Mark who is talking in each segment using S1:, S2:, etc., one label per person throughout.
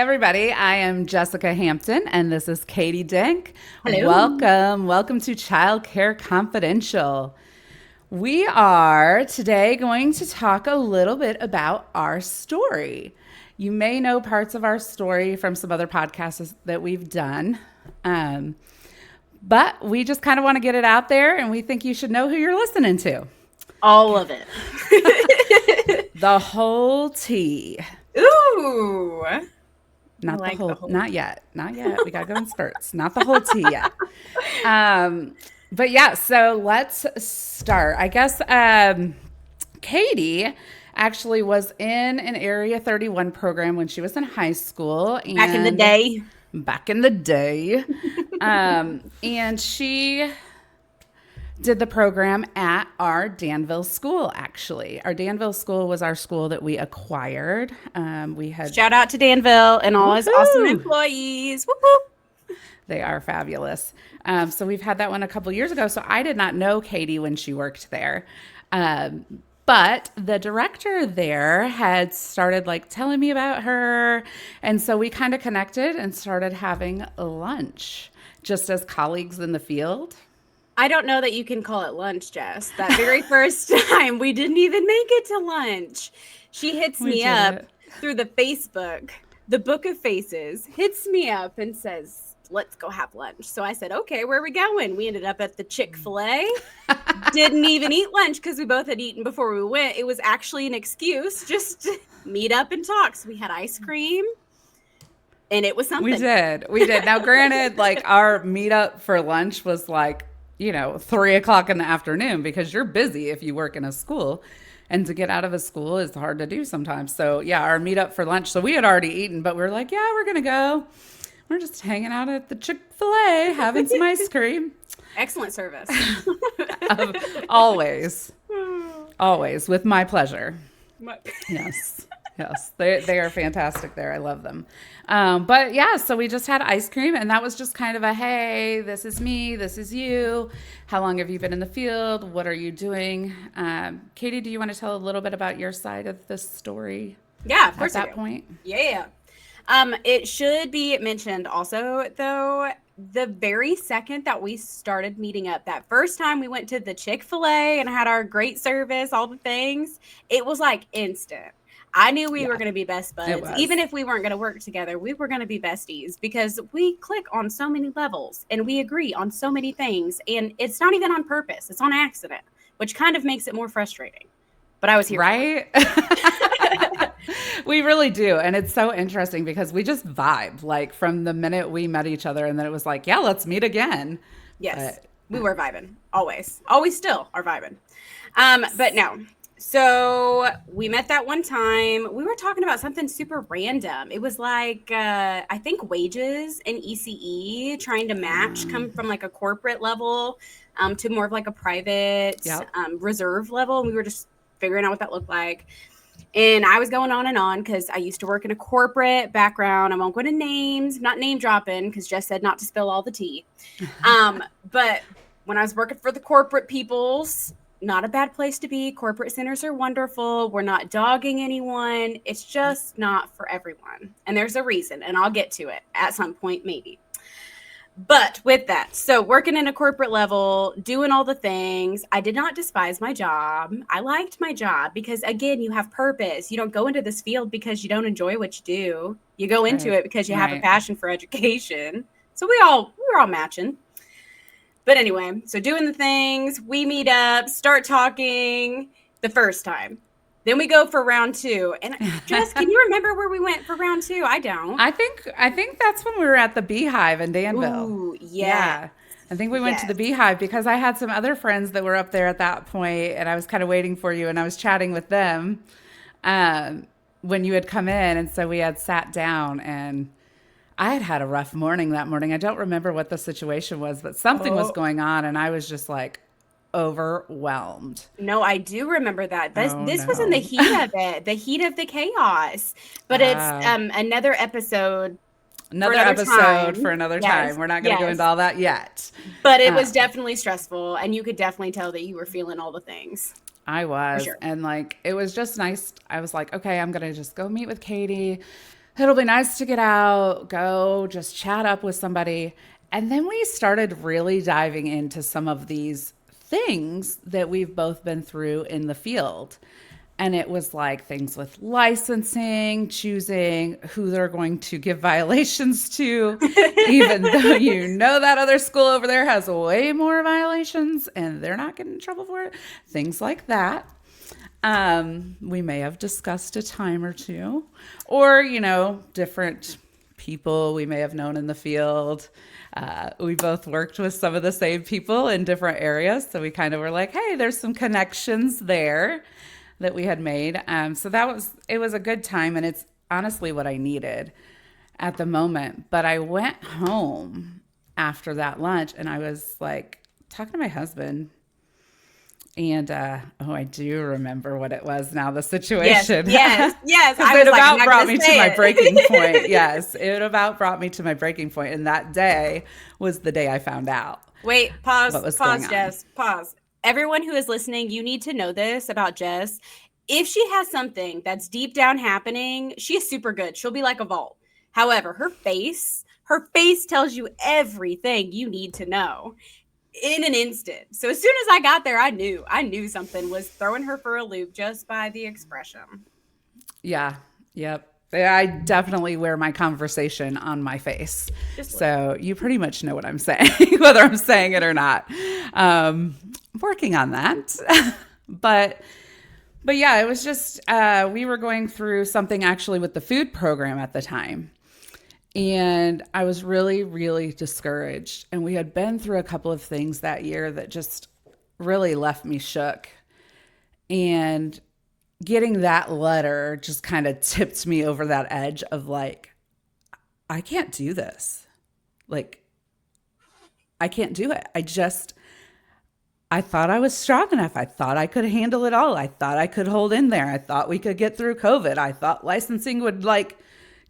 S1: everybody. I am Jessica Hampton, and this is Katie Denk.
S2: Hello.
S1: Welcome to Childcare Confidential. We are today going to talk a little bit about our story. You may know parts of our story from some other podcasts that we've done, but we just kind of want to get it out there, and we think you should know who you're listening to.
S2: All of it.
S1: The whole tea.
S2: Ooh. I
S1: Not the
S2: like the
S1: whole,
S2: whole.
S1: not yet. Not yet. We got to go in spurts. Not the whole tea yet. But yeah, so let's start. I guess Katie actually was in an Area 31 program when she was in high school.
S2: Back in the
S1: And
S2: day.
S1: back in the day. And she did the program at our Danville school, actually. Our Danville school was our school that we acquired. We had
S2: Shout out to Danville and all his awesome
S1: Woohoo!
S2: employees. Woo-hoo.
S1: They are fabulous. So we've had that one a couple years ago. So I did not know Katie when she worked there. But the director there had started like telling me about her. And so we kind of connected and started having lunch just as colleagues in the field.
S2: I don't know that you can call it lunch, Jess. That very first time, we didn't even make it to lunch. She hits
S1: We
S2: me
S1: did
S2: up
S1: it.
S2: through the Facebook, the Book of Faces, hits me up and says, let's go have lunch. So I said, okay, where are we going? We ended up at the Chick-fil-A. Didn't even eat lunch because we both had eaten before we went. It was actually an excuse just to meet up and talk. So we had ice cream and it was something.
S1: We did. We did. Now, granted, like our meetup for lunch was like, 3 o'clock in the afternoon because you're busy if you work in a school. And to get out of a school is hard to do sometimes. So, yeah, our meetup for lunch. So we had already eaten, but we are like, yeah, we're going to go. We're just hanging out at the Chick-fil-A, having some ice cream.
S2: Excellent service.
S1: Always. Always. With my pleasure. Yes. Yes. They are fantastic there. I love them. But yeah, so we just had ice cream, and that was just kind of a, hey, this is me, this is you. How long have you been in the field? What are you doing? Katie, do you want to tell a little bit about your side of the story
S2: Yeah, of
S1: at
S2: course I
S1: that
S2: do.
S1: point?
S2: Yeah. It should be mentioned also, though, the very second that we started meeting up, that first time we went to the Chick-fil-A and had our great service, all the things, it was like instant. I knew we were
S1: Yeah,
S2: going to be best
S1: it
S2: buds. Even
S1: was.
S2: if we weren't going to work together, we were going to be besties because we click on so many levels and we agree on so many things. And it's not even on purpose, it's on accident, which kind of makes it more frustrating. But I was here for
S1: Right? We really do. And it's so interesting because we just vibe like from the minute we met each other. And then it was like, yeah, let's meet again.
S2: Yes,
S1: But
S2: we were vibing. Always still are vibing. But no. So we met that one time. We were talking about something super random. It was like I think wages and ECE trying to match come from like a corporate level to more of like a private
S1: yep.
S2: reserve level. And we were just figuring out what that looked like. And I was going on because I used to work in a corporate background. I won't go to names, not name dropping, because Jess said not to spill all the tea. But when I was working for the corporate peoples, not a bad place to be. Corporate centers are wonderful. We're not dogging anyone. It's just not for everyone. And there's a reason, and I'll get to it at some point, maybe. But with that, so working in a corporate level, doing all the things, I did not despise my job. I liked my job because, again, you have purpose. You don't go into this field because you don't enjoy what you do. You go into
S1: Right.
S2: it because you have a
S1: Right.
S2: passion for education. So we were all matching. But anyway, so doing the things, we meet up, start talking the first time. Then we go for round two. And Jess, can you remember where we went for round two? I don't.
S1: I think that's when we were at the Beehive in Danville.
S2: Ooh, yeah.
S1: Yeah. I think we went to the
S2: Yes.
S1: Beehive because I had some other friends that were up there at that point, and I was kind of waiting for you, and I was chatting with them when you had come in, and so we had sat down, and I had had a rough morning that morning. I don't remember what the situation was, but something was
S2: Oh,
S1: going on, and I was just like overwhelmed.
S2: no, I do remember that. This
S1: Oh
S2: this was in the
S1: no.
S2: heat of it, the heat of the chaos. But it's
S1: Uh,
S2: another episode for
S1: Another
S2: another
S1: episode for
S2: time.
S1: another time.
S2: Yes,
S1: We're not going to go into
S2: yes.
S1: all that yet.
S2: But it
S1: Uh,
S2: was definitely stressful, and you could definitely tell that you were feeling all the things
S1: I
S2: for
S1: was.
S2: sure.
S1: And like, it was just nice. I was like, okay, I'm going to just go meet with Katie. it'll be nice to get out, go just chat up with somebody. And then we started really diving into some of these things that we've both been through in the field. And it was like things with licensing, choosing who they're going to give violations to, even though you know that other school over there has way more violations and they're not getting in trouble for it. Things like that. We may have discussed a time or two, or, different people we may have known in the field. We both worked with some of the same people in different areas. So we kind of were like, hey, there's some connections there that we had made. So it was a good time. And it's honestly what I needed at the moment. But I went home after that lunch and I was like talking to my husband. And I do remember what it was now, the situation.
S2: Yes.
S1: It about brought me to my breaking point. Yes, it about brought me to my breaking point. And that day was the day I found out.
S2: Wait, pause, Jess, pause. Everyone who is listening, you need to know this about Jess. If she has something that's deep down happening, she is super good. She'll be like a vault. However, her face tells you everything you need to know in an instant. So as soon as I got there, I knew something was throwing her for a loop just by the expression.
S1: Yeah. Yep. I definitely wear my conversation on my face. So you pretty much know what I'm saying, whether I'm saying it or not. Working on that. But yeah, it was just, we were going through something actually with the food program at the time. And I was really, really discouraged. And we had been through a couple of things that year that just really left me shook. And getting that letter just kind of tipped me over that edge of like, I can't do this. Like, I can't do it. I thought I was strong enough. I thought I could handle it all. I thought I could hold in there. I thought we could get through COVID. I thought licensing would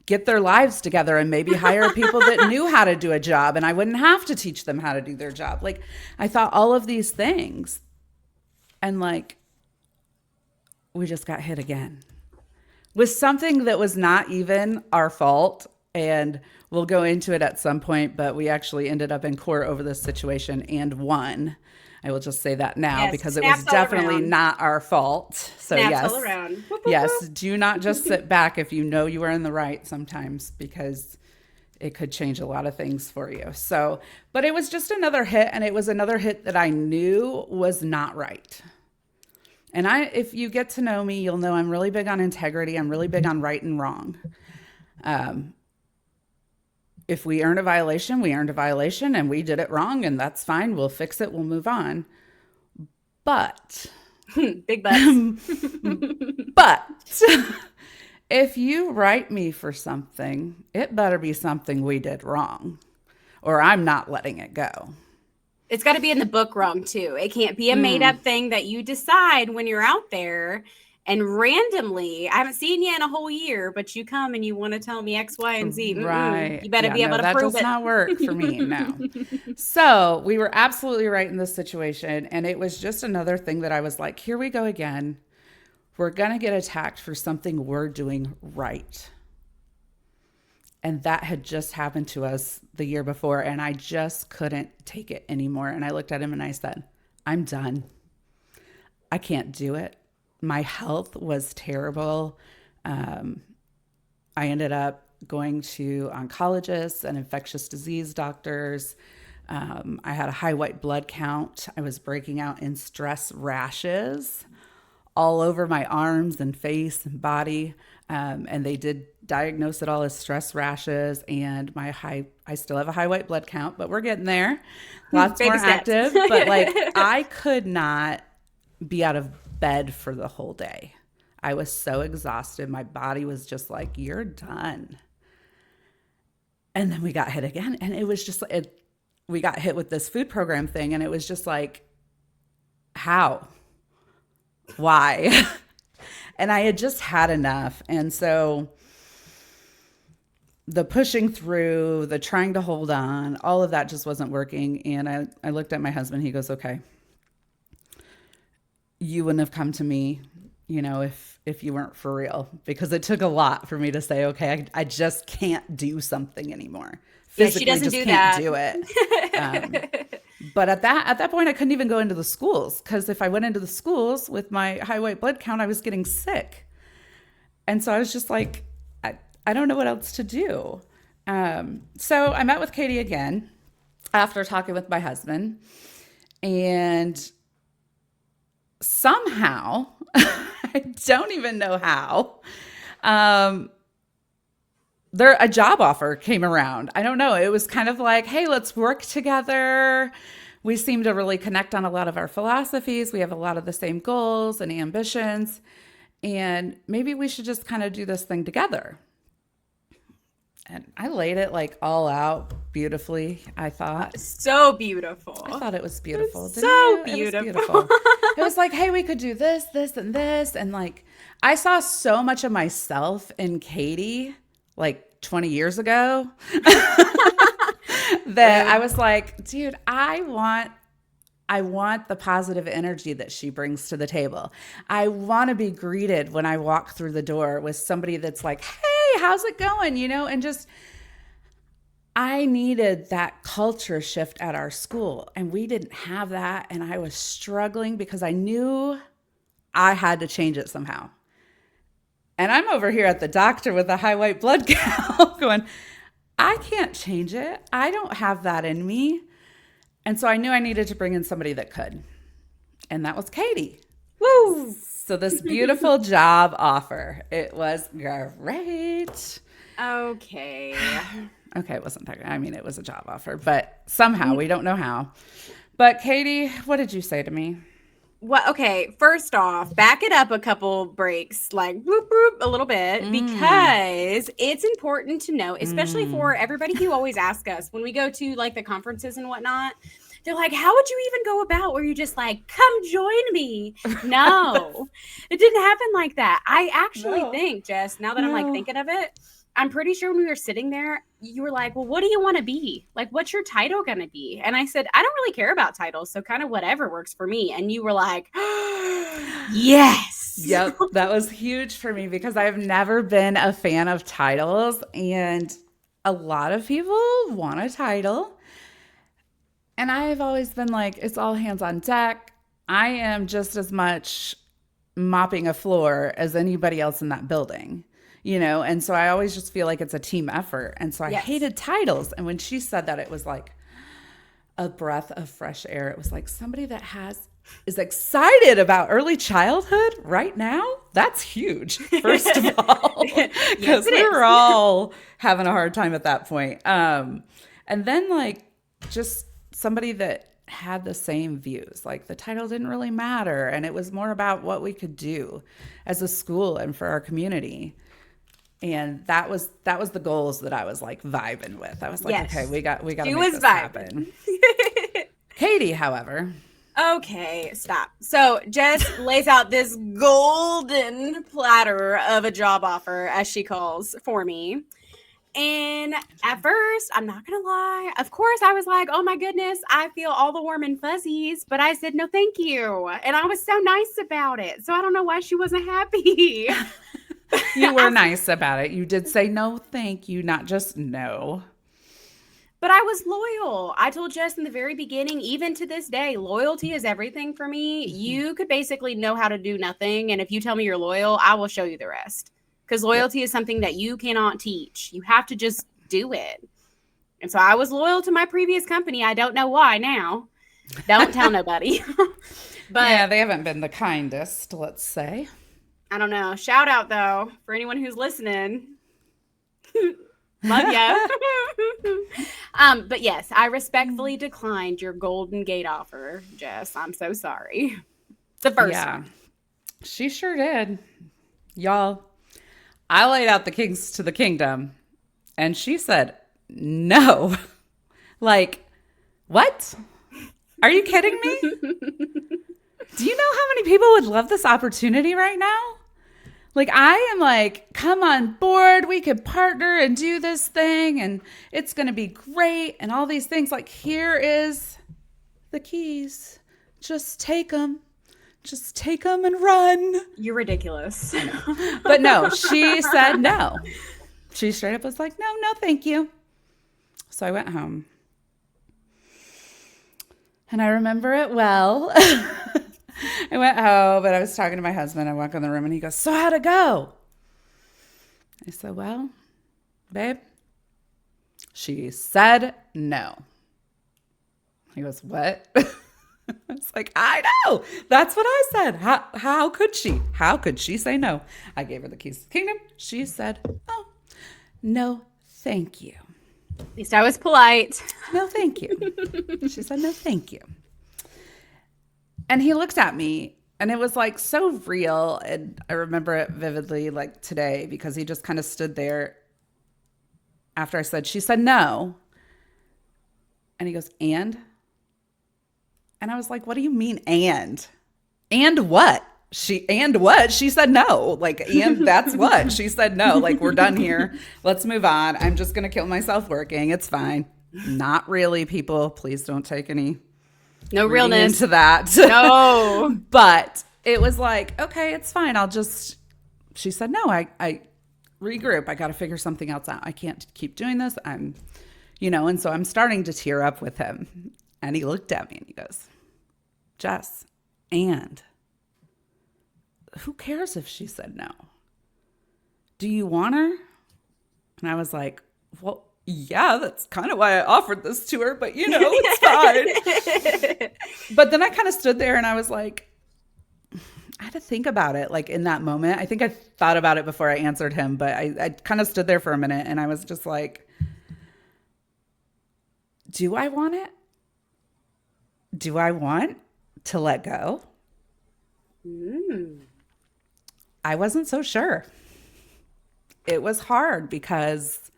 S1: get their lives together and maybe hire people that knew how to do a job and I wouldn't have to teach them how to do their job. I thought all of these things and we just got hit again with something that was not even our fault. And we'll go into it at some point, but we actually ended up in court over this situation and won. I will just say that now because it was definitely not our fault. So
S2: snaps all around.
S1: Yes, do not just sit back if you know you are in the right sometimes because it could change a lot of things for you. So, but it was just another hit and it was another hit that I knew was not right. And if you get to know me, you'll know I'm really big on integrity. I'm really big on right and wrong. If we earned a violation, we earned a violation and we did it wrong and that's fine. We'll fix it. We'll move on. But
S2: big but.
S1: But if you write me for something, it better be something we did wrong or I'm not letting it go.
S2: It's got to be in the book wrong too. It can't be a made up thing that you decide when you're out there and randomly, I haven't seen you in a whole year, but you come and you want to tell me X, Y, and Z.
S1: Right.
S2: You better be able to prove it.
S1: That does not work for me, no. So we were absolutely right in this situation. And it was just another thing that I was like, here we go again. We're going to get attacked for something we're doing right. And that had just happened to us the year before. And I just couldn't take it anymore. And I looked at him and I said, I'm done. I can't do it. My health was terrible. I ended up going to oncologists and infectious disease doctors. I had a high white blood count. I was breaking out in stress rashes all over my arms and face and body. And they did diagnose it all as stress rashes and I still have a high white blood count, but we're getting there. Lots more active. But I could not be out of bed for the whole day. I was so exhausted. My body was just like, you're done. And then we got hit again. And it was just, we got hit with this food program thing. And it was just like, how? Why? And I had just had enough. And so the pushing through, the trying to hold on, all of that just wasn't working. And I looked at my husband. He goes, okay, you wouldn't have come to me. if you weren't for real, because it took a lot for me to say, okay, I just can't do something anymore. Physically,
S2: yeah, she doesn't
S1: just
S2: do
S1: can't
S2: that.
S1: do it. But at that point, I couldn't even go into the schools, because if I went into the schools with my high white blood count, I was getting sick. And so I was just like, I don't know what else to do. So I met with Katie again after talking with my husband, and somehow, I don't even know how, a job offer came around. I don't know. It was kind of like, hey, let's work together. We seem to really connect on a lot of our philosophies. We have a lot of the same goals and ambitions. And maybe we should just kind of do this thing together. And I laid it like all out beautifully, I thought.
S2: So beautiful.
S1: I thought it was beautiful.
S2: So beautiful.
S1: It was beautiful. It was like, hey, we could do this, this, and this. And like, I saw so much of myself in Katie like 20 years ago that I was like, dude, I want the positive energy that she brings to the table. I want to be greeted when I walk through the door with somebody that's like, hey, how's it going? And just, I needed that culture shift at our school, and we didn't have that. And I was struggling because I knew I had to change it somehow. And I'm over here at the doctor with a high white blood count going, I can't change it. I don't have that in me. And so I knew I needed to bring in somebody that could. And that was Katie.
S2: Woo!
S1: So this beautiful job offer, it was great.
S2: Okay.
S1: Okay, it wasn't that great. I mean, it was a job offer, but somehow, we don't know how. But Katie, what did you say to me?
S2: Well, okay, first off, back it up a couple breaks, like whoop, whoop, a little bit, because it's important to know, especially for everybody who always asks us when we go to like the conferences and whatnot. They're like, how would you even go about where you just like, come join me? No, it didn't happen like that. I actually think, Jess, now that I'm like thinking of it, I'm pretty sure when we were sitting there, you were like, well, what do you want to be? Like, what's your title going to be? And I said, I don't really care about titles. So kind of whatever works for me. And you were like, yes.
S1: Yep. That was huge for me because I've never been a fan of titles. And a lot of people want a title. And I've always been like, it's all hands on deck. I am just as much mopping a floor as anybody else in that building. And so I always just feel like it's a team effort. And so I hated titles. And when she said that, it was like a breath of fresh air. It was like somebody that is excited about early childhood right now. That's huge, first of all, because we were all having a hard time at that point. And then like just somebody that had the same views. Like the title didn't really matter. And it was more about what we could do as a school and for our community. And that was the goals that I was like vibing with. I was like, okay, we got to make this happen. Katie, however.
S2: Okay, stop. So Jess lays out this golden platter of a job offer, as she calls, for me. And at first, I'm not going to lie. Of course, I was like, oh my goodness, I feel all the warm and fuzzies. But I said, no, thank you. And I was so nice about it. So I don't know why she wasn't happy.
S1: You were nice about it. You did say no, thank you, not just no.
S2: But I was loyal. I told Jess in the very beginning, even to this day, loyalty is everything for me. You could basically know how to do nothing. And if you tell me you're loyal, I will show you the rest. Because loyalty is something that you cannot teach. You have to just do it. And so I was loyal to my previous company. I don't know why now. Don't tell nobody. But
S1: yeah, they haven't been the kindest, let's say.
S2: I don't know. Shout out, though, for anyone who's listening. Love ya. But yes, I respectfully declined your Golden Gate offer, Jess. I'm so sorry. The first one.
S1: She sure did. Y'all, I laid out the keys to the kingdom, and she said, no. Like, what? Are you kidding me? Do you know how many people would love this opportunity right now? Like, I am like, come on board. We could partner and do this thing, and it's going to be great, and all these things. Like, here is the keys. Just take them. just take them and run.
S2: You're ridiculous.
S1: But no, she said no. She straight up was like, no, thank you. So I went home. And I remember it well. I went home, and I was talking to my husband. I walk in the room, and he goes, so how'd it go? I said, well, babe, she said no. He goes, what? I was like, I know. That's what I said. How could she? How could she say no? I gave her the keys to the kingdom. She said, oh, no, thank you.
S2: At least I was polite.
S1: No, thank you. She said, no, thank you. And he looked at me, and it was like so real. And I remember it vividly like today, because he just kind of stood there after I said, she said no. And he goes, and I was like, what do you mean, and? And what? And what? She said no. Like, and that's what? She said no. Like, we're done here. Let's move on. I'm just going to kill myself working. It's fine. Not really, people. Please don't take any
S2: no realness
S1: into that.
S2: No.
S1: But it was like, okay, it's fine. She said no. I regroup. I got to figure something else out. I can't keep doing this. And so I'm starting to tear up with him. And he looked at me and he goes, Jess, and who cares if she said no? Do you want her? And I was like, well, yeah, that's kind of why I offered this to her, but it's fine. But then I kind of stood there and I was like, I had to think about it, like in that moment. I think I thought about it before I answered him, but I kind of stood there for a minute and I was just like, do I want it? Do I want to let go? I wasn't so sure. It was hard because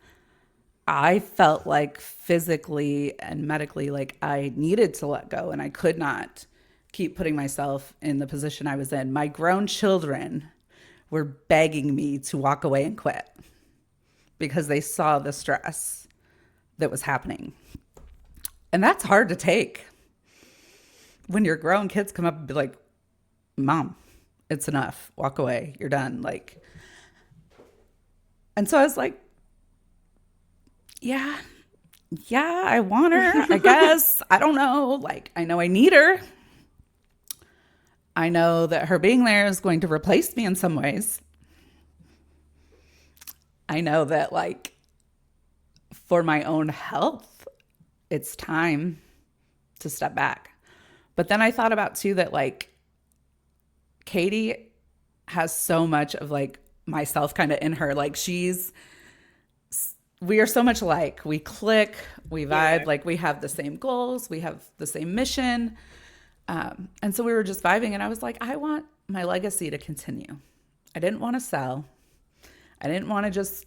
S1: I felt like physically and medically like I needed to let go, and I could not keep putting myself in the position I was in. My grown children were begging me to walk away and quit because they saw the stress that was happening. And that's hard to take. When your grown kids come up and be like, Mom, it's enough. Walk away. You're done. Like, and so I was like, yeah, I want her, I guess. I don't know. Like, I know I need her. I know that her being there is going to replace me in some ways. I know that, like, for my own health, it's time to step back. But then I thought about too that like Katie has so much of like myself kind of in her. Like we are so much alike. We click, we vibe, yeah. Like we have the same goals, we have the same mission. And so we were just vibing, and I was like, I want my legacy to continue. I didn't want to sell. I didn't want to just,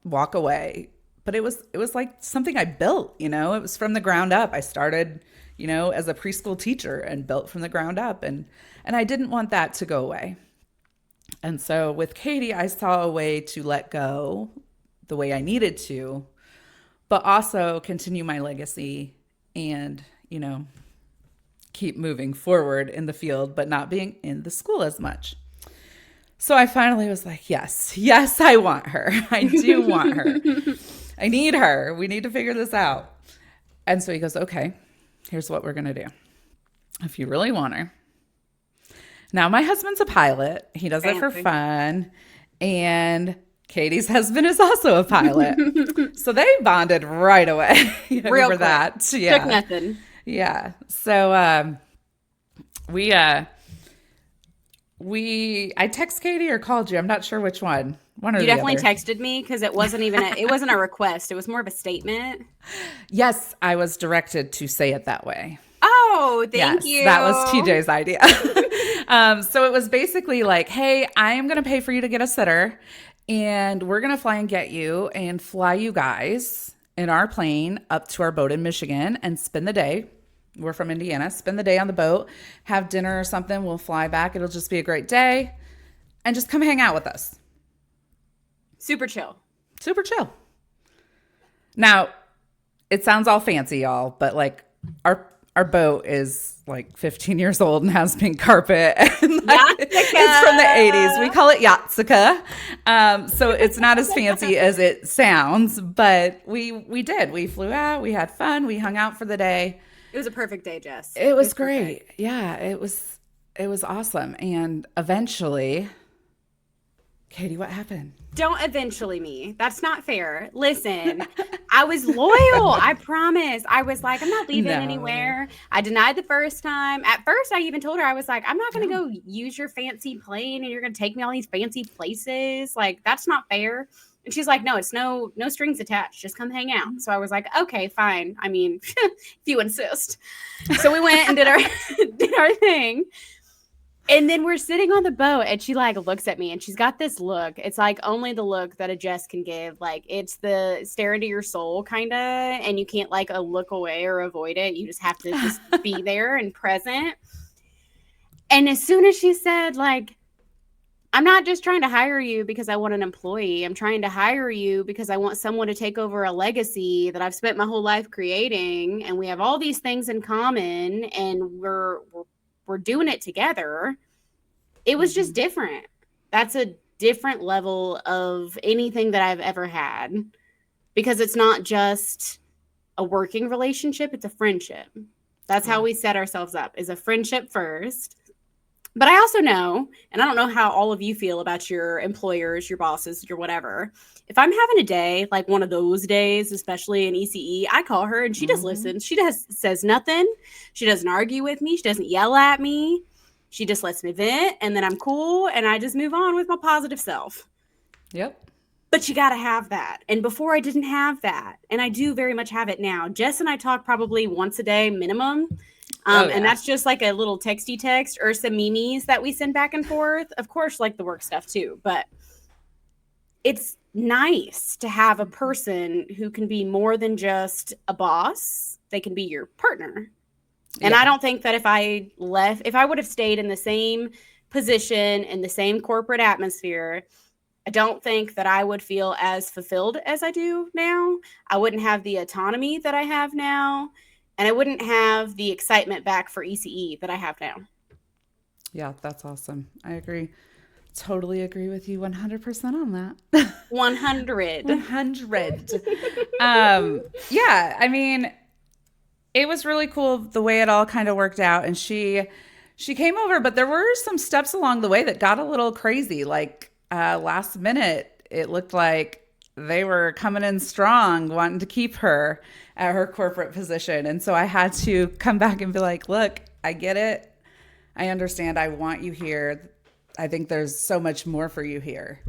S1: walk away. But it was like something I built, it was from the ground up. I started, as a preschool teacher and built from the ground up. And I didn't want that to go away. And so with Katie, I saw a way to let go the way I needed to, but also continue my legacy and, keep moving forward in the field, but not being in the school as much. So I finally was like, yes, I want her. I do want her. I need her. We need to figure this out. And so he goes, okay, here's what we're going to do. If you really want her. Now, my husband's a pilot. He does it for fun. And Katie's husband is also a pilot. So they bonded right away.
S2: Real
S1: over
S2: quick.
S1: That. Yeah.
S2: Took nothing.
S1: Yeah. So I text Katie or called you. I'm not sure which one. One or
S2: you
S1: the
S2: definitely
S1: other.
S2: texted me because it wasn't even it wasn't a request. It was more of a statement.
S1: Yes, I was directed to say it that way.
S2: Oh, thank you.
S1: That was TJ's idea. So it was basically like, hey, I am going to pay for you to get a sitter, and we're going to fly and get you and fly you guys in our plane up to our boat in Michigan and spend the day. We're from Indiana. Spend the day on the boat, have dinner or something. We'll fly back. It'll just be a great day, and just come hang out with us.
S2: Super chill.
S1: Super chill. Now, it sounds all fancy, y'all, but like our our boat is like 15 years old and has pink carpet. And like, it's from the 80s. We call it Yatsika. So it's not as fancy as it sounds, but we did. We flew out. We had fun. We hung out for the day.
S2: It was a perfect day, Jess.
S1: It was great. Perfect. Yeah, it was awesome. And eventually, Katie, what happened?
S2: Don't eventually me. That's not fair. Listen, I was loyal. I promise. I was like, I'm not leaving anywhere. I denied the first time. At first, I even told her, I was like, I'm not going to go use your fancy plane and you're going to take me all these fancy places. Like, that's not fair. And she's like, no, it's no strings attached. Just come hang out. So I was like, okay, fine. I mean, if you insist. So we went and did our thing. And then we're sitting on the boat and she like looks at me and she's got this look. It's like only the look that a Jess can give. Like it's the stare into your soul kind of, and you can't like look away or avoid it. You just have to just be there and present. And as soon as she said like, I'm not just trying to hire you because I want an employee. I'm trying to hire you because I want someone to take over a legacy that I've spent my whole life creating. And we have all these things in common and we're doing it together. It was just different. That's a different level of anything that I've ever had because it's not just a working relationship. It's a friendship. That's how we set ourselves up, is a friendship first. But I also know, and I don't know how all of you feel about your employers, your bosses, your whatever. If I'm having a day, like one of those days, especially in ECE, I call her and she just listens. She says nothing. She doesn't argue with me. She doesn't yell at me. She just lets me vent and then I'm cool and I just move on with my positive self.
S1: Yep.
S2: But you got to have that. And before I didn't have that. And I do very much have it now. Jess and I talk probably once a day minimum. And that's just like a little texty text or some memes that we send back and forth. Of course, like the work stuff too. But it's nice to have a person who can be more than just a boss. They can be your partner. And I don't think that if I would have stayed in the same position, in the same corporate atmosphere, I don't think that I would feel as fulfilled as I do now. I wouldn't have the autonomy that I have now. And I wouldn't have the excitement back for ECE that I have now.
S1: Yeah, that's awesome. I agree. Totally agree with you 100% on that.
S2: 100.
S1: 100. Yeah, I mean, it was really cool the way it all kind of worked out. And she came over, but there were some steps along the way that got a little crazy. Like last minute, it looked like they were coming in strong, wanting to keep her at her corporate position. And so I had to come back and be like, look, I get it. I understand. I want you here. I think there's so much more for you here.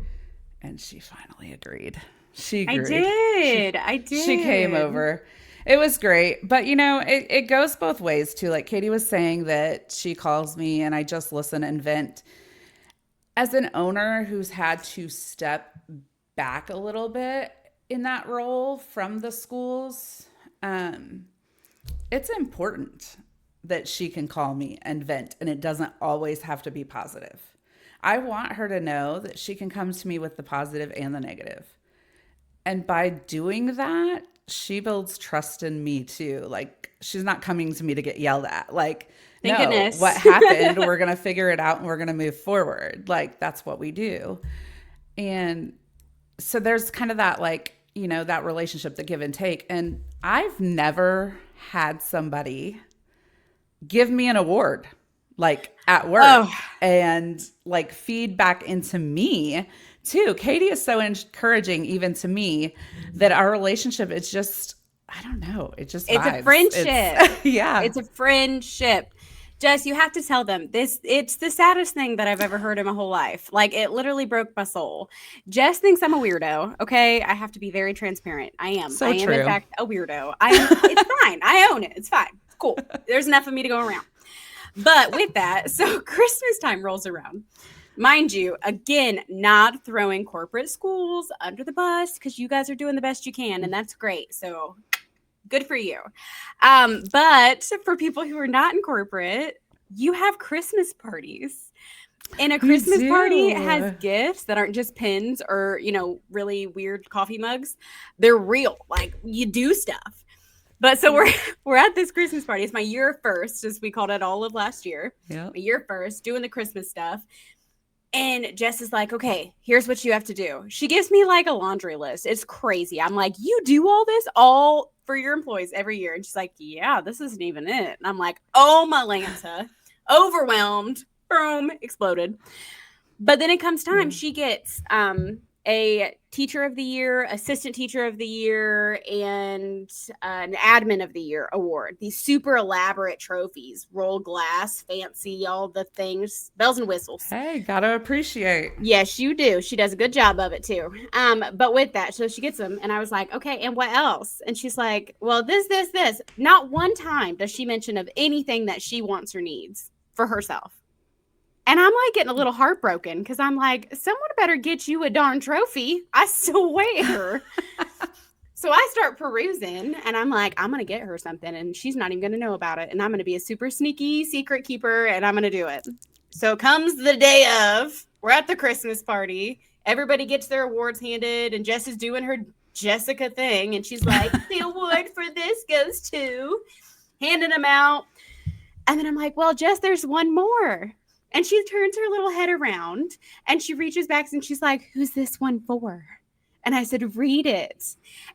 S1: And she finally agreed. She agreed.
S2: I did.
S1: She came over. It was great. But, you know, it goes both ways, too. Like Katie was saying that she calls me and I just listen and vent. As an owner who's had to step back a little bit in that role from the schools, it's important that she can call me and vent, and it doesn't always have to be positive. I want her to know that she can come to me with the positive and the negative. And by doing that, she builds trust in me too. Like she's not coming to me to get yelled at. Like,
S2: thank goodness.
S1: What happened, we're going to figure it out and we're going to move forward. Like that's what we do. And so there's kind of that, like, you know, that relationship, the give and take. And I've never had somebody give me an award like at work and like feedback into me too. Katie is so encouraging even to me that our relationship is just, I don't know. It just
S2: It's
S1: vibes.
S2: a friendship.
S1: Yeah.
S2: It's a friendship. Jess, you have to tell them this. It's the saddest thing that I've ever heard in my whole life. Like it literally broke my soul. Jess thinks I'm a weirdo. Okay. I have to be very transparent. I am.
S1: So
S2: I am
S1: true.
S2: in fact a weirdo. It's fine. I own it. It's fine. It's cool. There's enough of me to go around. But with that, so Christmas time rolls around. Mind you, again, not throwing corporate schools under the bus because you guys are doing the best you can. And that's great. So good for you. But for people who are not in corporate, you have Christmas parties. And a Christmas party has gifts that aren't just pins or, you know, really weird coffee mugs. They're real. Like you do stuff. But so we're at this Christmas party. It's my year first, as we called it all of last year.
S1: Yeah.
S2: My year first, doing the Christmas stuff. And Jess is like, okay, here's what you have to do. She gives me like a laundry list. It's crazy. I'm like, you do all this all for your employees every year? And she's like, yeah, this isn't even it. And I'm like, oh my Lanta, overwhelmed, boom, exploded. But then it comes time, she gets a teacher of the year, assistant teacher of the year, and an admin of the year award. These super elaborate trophies, roll glass, fancy, all the things, bells and whistles.
S1: Hey, gotta appreciate.
S2: Yes, you do. She does a good job of it too. But with that, so she gets them, and I was like, okay, and what else? And she's like, well, this. Not one time does she mention of anything that she wants or needs for herself. And I'm like getting a little heartbroken because I'm like, someone better get you a darn trophy. I swear. So I start perusing and I'm like, I'm going to get her something and she's not even going to know about it. And I'm going to be a super sneaky secret keeper and I'm going to do it. So comes the day of, we're at the Christmas party. Everybody gets their awards handed and Jess is doing her Jessica thing. And she's like, the award for this goes to, handing them out. And then I'm like, well, Jess, there's one more. And she turns her little head around and she reaches back and she's like, who's this one for? And I said, read it.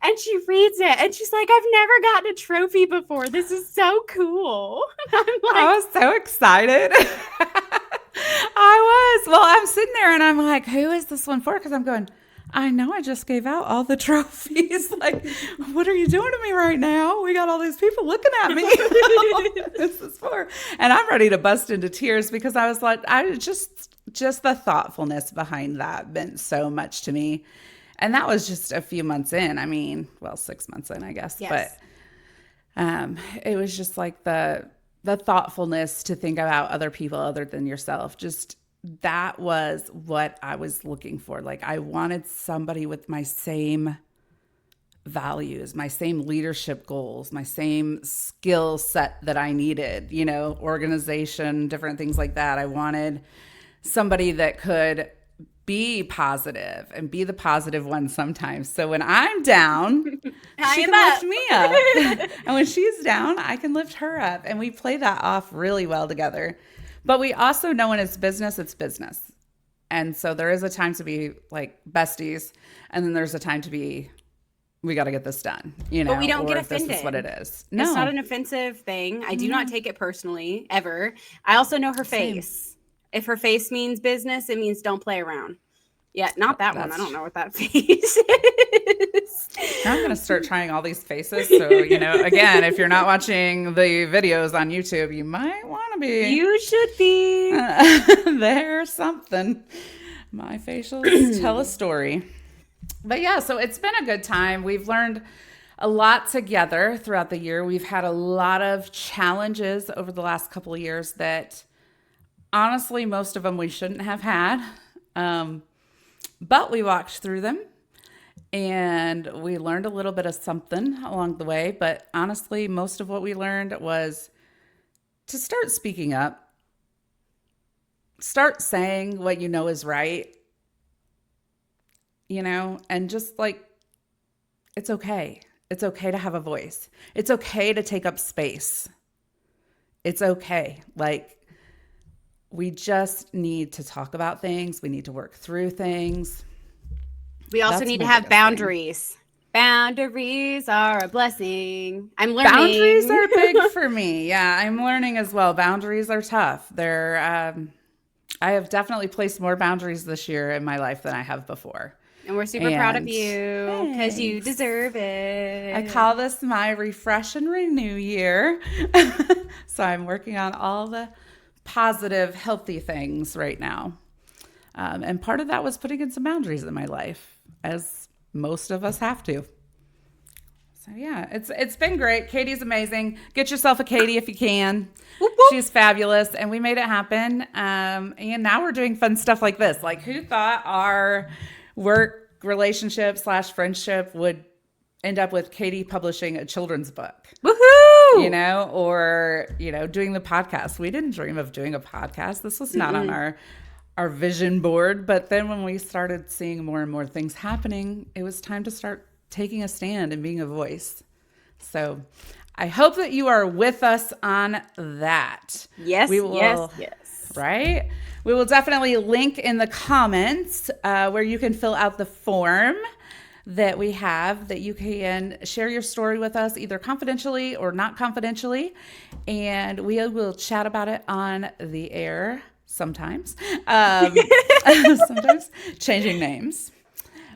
S2: And she reads it. And she's like, I've never gotten a trophy before. This is so cool. I'm like,
S1: I was so excited. I was. Well, I'm sitting there and I'm like, who is this one for? Because I'm going, I know I just gave out all the trophies. Like, what are you doing to me right now? We got all these people looking at me. This is for, and I'm ready to bust into tears because I was like, just the thoughtfulness behind that meant so much to me. And that was just a few months in. I mean, well, 6 months in, I guess.
S2: yes.
S1: But it was just like the thoughtfulness to think about other people other than yourself. Just that was what I was looking for. Like I wanted somebody with my same values, my same leadership goals, my same skill set that I needed, you know, organization, different things like that. I wanted somebody that could be positive and be the positive one sometimes. So when I'm down, she can lift me up. And when she's down, I can lift her up. And we play that off really well together. But we also know when it's business. And so there is a time to be like besties. And then there's a time to be, we got to get this done. You know,
S2: but we don't get offended.
S1: This is what it is. No.
S2: It's not an offensive thing. I do not take it personally, ever. I also know her face. If her face means business, it means don't play around. Yeah, not that one. I don't know what that face is.
S1: I'm going to start trying all these faces. So, you know, again, if you're not watching the videos on YouTube, you might want to be.
S2: You should be.
S1: There's something. My facials tell a story. But yeah, so it's been a good time. We've learned a lot together throughout the year. We've had a lot of challenges over the last couple of years that honestly, most of them we shouldn't have had. But we walked through them and we learned a little bit of something along the way. But honestly, most of what we learned was to start speaking up, start saying what you know is right, you know, and just like, it's okay. It's okay to have a voice. It's okay to take up space. It's okay. Like, we just need to talk about things. We need to work through things.
S2: We also need to have boundaries. Boundaries are a blessing. I'm learning.
S1: Boundaries are big for me. Yeah, I'm learning as well. Boundaries are tough. I have definitely placed more boundaries this year in my life than I have before.
S2: And we're super proud of you because you deserve it.
S1: I call this my refresh and renew year. So I'm working on all the positive, healthy things right now. And part of that was putting in some boundaries in my life, as most of us have to. So yeah, it's been great. Katie's amazing. Get yourself a Katie if you can. Whoop, whoop. She's fabulous, and we made it happen. And now we're doing fun stuff like this. Like, who thought our work relationship / friendship would end up with Katie publishing a children's book?
S2: Woohoo!
S1: You know, or, you know, doing the podcast. We didn't dream of doing a podcast. This was not on our vision board. But then when we started seeing more and more things happening, it was time to start taking a stand and being a voice. So I hope that you are with us on that.
S2: Yes,
S1: we will,
S2: yes.
S1: Right? We will definitely link in the comments where you can fill out the form that we have that you can share your story with us either confidentially or not confidentially. And we will chat about it on the air sometimes. Sometimes changing names.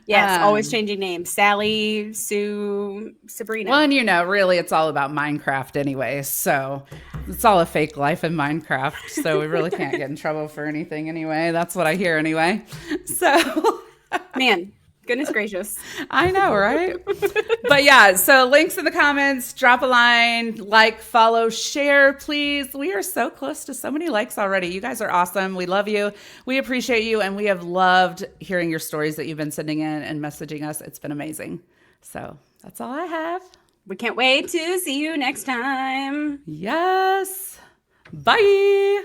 S2: Yes, always changing names. Sally, Sue, Sabrina.
S1: Well, and really it's all about Minecraft anyway. So it's all a fake life in Minecraft. So we really can't get in trouble for anything anyway. That's what I hear anyway. So,
S2: man, goodness gracious.
S1: I know, right? But yeah, so links in the comments, drop a line, like, follow, share, please. We are so close to so many likes already. You guys are awesome. We love you. We appreciate you. And we have loved hearing your stories that you've been sending in and messaging us. It's been amazing. So that's all I have.
S2: We can't wait to see you next time.
S1: Yes. Bye.